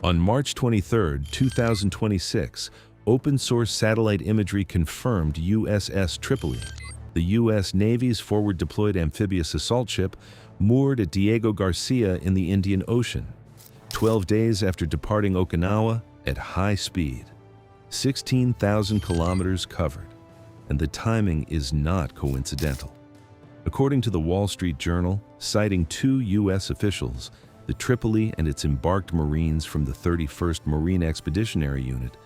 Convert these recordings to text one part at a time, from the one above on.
On March 23, 2026, open-source satellite imagery confirmed USS Tripoli, the U.S. Navy's forward-deployed amphibious assault ship, moored at Diego Garcia in the Indian Ocean, 12 days after departing Okinawa at high speed. 16,000 kilometers covered, and the timing is not coincidental. According to the Wall Street Journal, citing 2 U.S. officials, the Tripoli and its embarked Marines from the 31st Marine Expeditionary Unit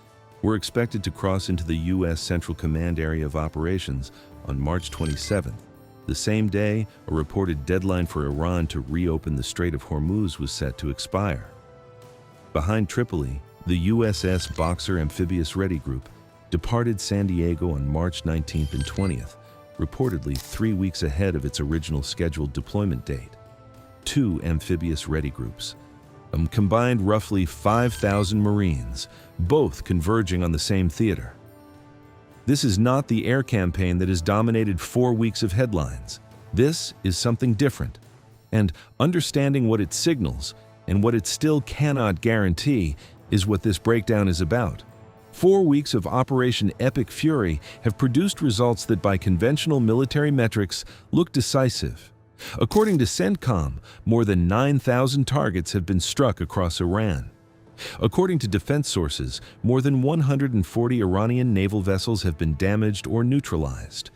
were expected to cross into the U.S. Central Command Area of Operations on March 27th. The same day, a reported deadline for Iran to reopen the Strait of Hormuz was set to expire. Behind Tripoli, the USS Boxer Amphibious Ready Group departed San Diego on March 19th and 20th, reportedly 3 weeks ahead of its original scheduled deployment date. 2 amphibious ready groups, combined roughly 5,000 Marines, both converging on the same theater. This is not the air campaign that has dominated 4 weeks of headlines. This is something different. And understanding what it signals and what it still cannot guarantee is what this breakdown is about. 4 weeks of Operation Epic Fury have produced results that by conventional military metrics look decisive. According to CENTCOM, more than 9,000 targets have been struck across Iran. According to defense sources, more than 140 Iranian naval vessels have been damaged or neutralized.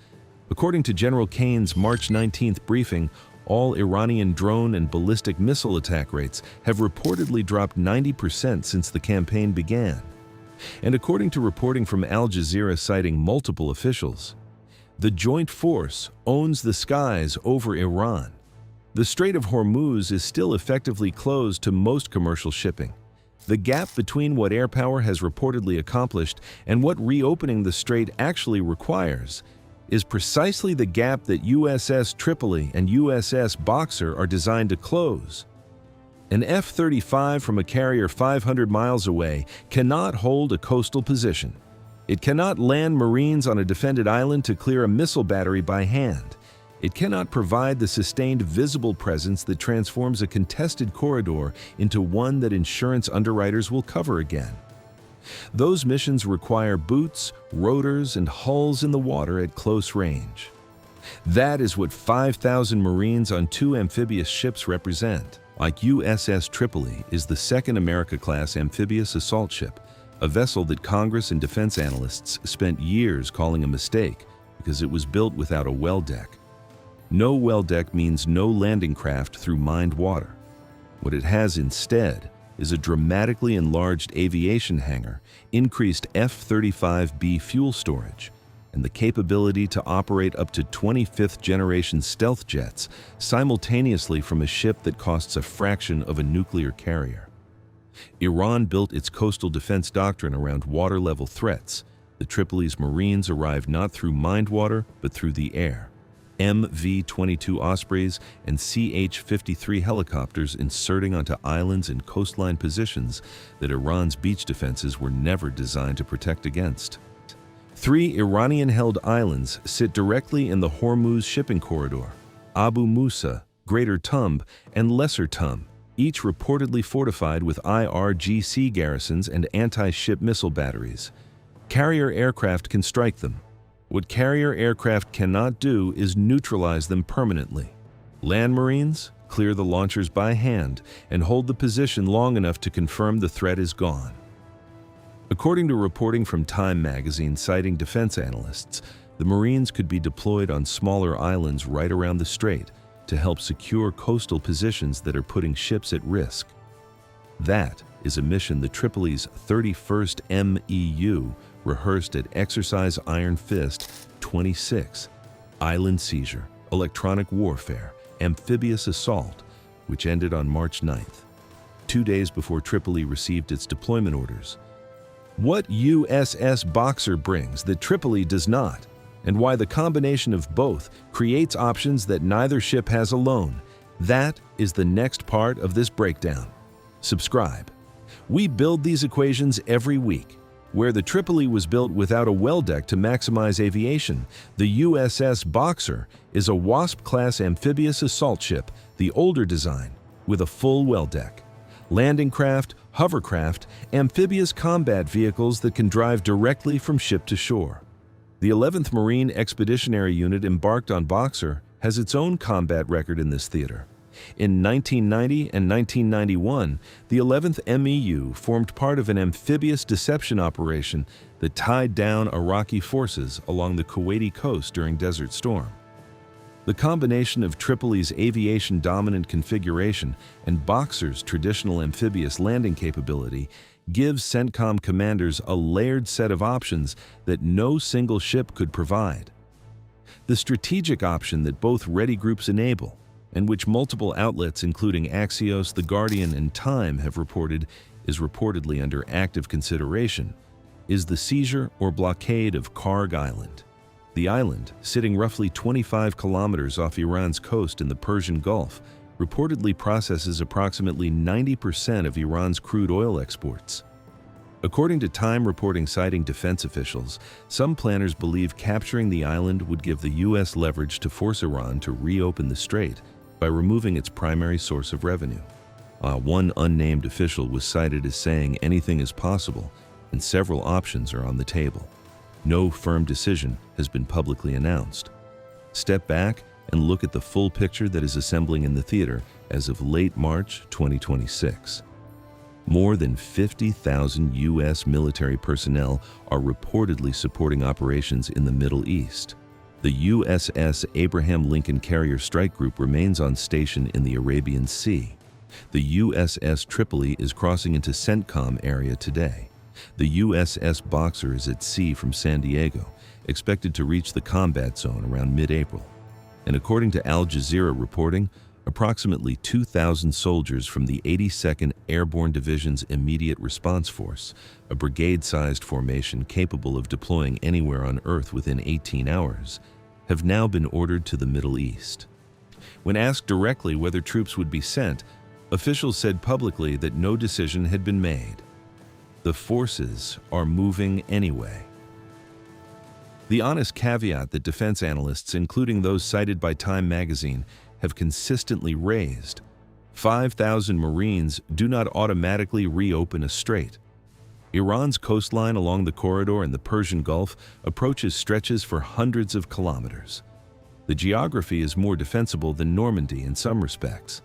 According to General Kane's March 19th briefing, all Iranian drone and ballistic missile attack rates have reportedly dropped 90% since the campaign began. And according to reporting from Al Jazeera citing multiple officials, the joint force owns the skies over Iran. The Strait of Hormuz is still effectively closed to most commercial shipping. The gap between what air power has reportedly accomplished and what reopening the strait actually requires is precisely the gap that USS Tripoli and USS Boxer are designed to close. An F-35 from a carrier 500 miles away cannot hold a coastal position. It cannot land Marines on a defended island to clear a missile battery by hand. It cannot provide the sustained visible presence that transforms a contested corridor into one that insurance underwriters will cover again. Those missions require boots, rotors, and hulls in the water at close range. That is what 5,000 Marines on 2 amphibious ships represent. Like USS Tripoli is the second America-class amphibious assault ship, a vessel that Congress and defense analysts spent years calling a mistake because it was built without a well deck. No well deck means no landing craft through mined water. What it has instead is a dramatically enlarged aviation hangar, increased F-35B fuel storage, and the capability to operate up to 25th-generation stealth jets simultaneously from a ship that costs a fraction of a nuclear carrier. Iran built its coastal defense doctrine around water-level threats. The Tripoli's Marines arrived not through mined water, but through the air. MV-22 Ospreys and CH-53 helicopters inserting onto islands and coastline positions that Iran's beach defenses were never designed to protect against. 3 Iranian-held islands sit directly in the Hormuz shipping corridor: Abu Musa, Greater Tumb, and Lesser Tumb, each reportedly fortified with IRGC garrisons and anti-ship missile batteries. Carrier aircraft can strike them. What carrier aircraft cannot do is neutralize them permanently. Land Marines clear the launchers by hand and hold the position long enough to confirm the threat is gone. According to reporting from Time magazine citing defense analysts, the Marines could be deployed on smaller islands right around the strait to help secure coastal positions that are putting ships at risk. That is a mission the Tripoli's 31st MEU rehearsed at Exercise Iron Fist 26, Island Seizure, Electronic Warfare, Amphibious Assault, which ended on March 9th, 2 days before Tripoli received its deployment orders. What USS Boxer brings that Tripoli does not, and why the combination of both creates options that neither ship has alone, that is the next part of this breakdown. Subscribe. We build these equations every week. Where the Tripoli was built without a well deck to maximize aviation, the USS Boxer is a Wasp-class amphibious assault ship, the older design, with a full well deck. Landing craft, hovercraft, amphibious combat vehicles that can drive directly from ship to shore. The 11th Marine Expeditionary Unit embarked on Boxer has its own combat record in this theater. In 1990 and 1991, the 11th MEU formed part of an amphibious deception operation that tied down Iraqi forces along the Kuwaiti coast during Desert Storm. The combination of Tripoli's aviation-dominant configuration and Boxer's traditional amphibious landing capability gives CENTCOM commanders a layered set of options that no single ship could provide. The strategic option that both ready groups enable, and which multiple outlets including Axios, The Guardian, and Time have reported is reportedly under active consideration, is the seizure or blockade of Kharg Island. The island, sitting roughly 25 kilometers off Iran's coast in the Persian Gulf, reportedly processes approximately 90% of Iran's crude oil exports. According to Time reporting citing defense officials, some planners believe capturing the island would give the U.S. leverage to force Iran to reopen the strait by removing its primary source of revenue. One unnamed official was cited as saying anything is possible and several options are on the table. No firm decision has been publicly announced. Step back and look at the full picture that is assembling in the theater as of late March 2026. More than 50,000 U.S. military personnel are reportedly supporting operations in the Middle East. The USS Abraham Lincoln Carrier Strike Group remains on station in the Arabian Sea. The USS Tripoli is crossing into CENTCOM area today. The USS Boxer is at sea from San Diego, expected to reach the combat zone around mid-April. And according to Al Jazeera reporting, approximately 2,000 soldiers from the 82nd Airborne Division's Immediate Response Force, a brigade-sized formation capable of deploying anywhere on Earth within 18 hours, have now been ordered to the Middle East. When asked directly whether troops would be sent, officials said publicly that no decision had been made. The forces are moving anyway. The honest caveat that defense analysts, including those cited by Time magazine, have consistently raised: 5,000 Marines do not automatically reopen a strait. Iran's coastline along the corridor in the Persian Gulf approaches stretches for hundreds of kilometers. The geography is more defensible than Normandy in some respects.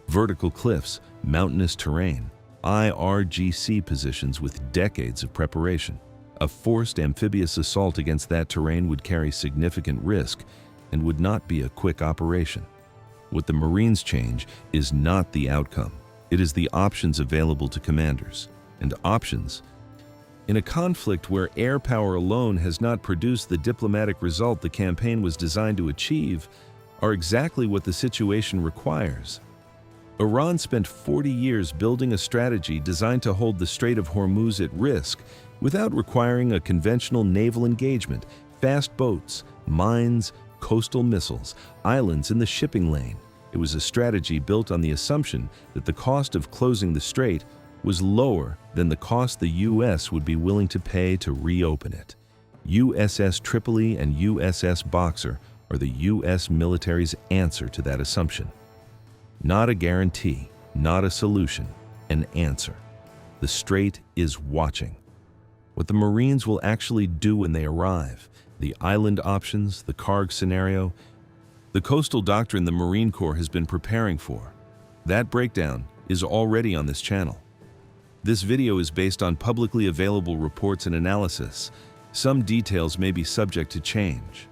Vertical cliffs, mountainous terrain, IRGC positions with decades of preparation. A forced amphibious assault against that terrain would carry significant risk and would not be a quick operation. What the Marines change is not the outcome. It is the options available to commanders. And options, in a conflict where air power alone has not produced the diplomatic result the campaign was designed to achieve, are exactly what the situation requires. Iran spent 40 years building a strategy designed to hold the Strait of Hormuz at risk without requiring a conventional naval engagement, fast boats, mines, coastal missiles, islands in the shipping lane. It was a strategy built on the assumption that the cost of closing the strait was lower than the cost the U.S. would be willing to pay to reopen it. USS Tripoli and USS Boxer are the U.S. military's answer to that assumption. Not a guarantee, not a solution, an answer. The strait is watching. What the Marines will actually do when they arrive, the island options, the Kharg scenario, the coastal doctrine the Marine Corps has been preparing for. That breakdown is already on this channel. This video is based on publicly available reports and analysis. Some details may be subject to change.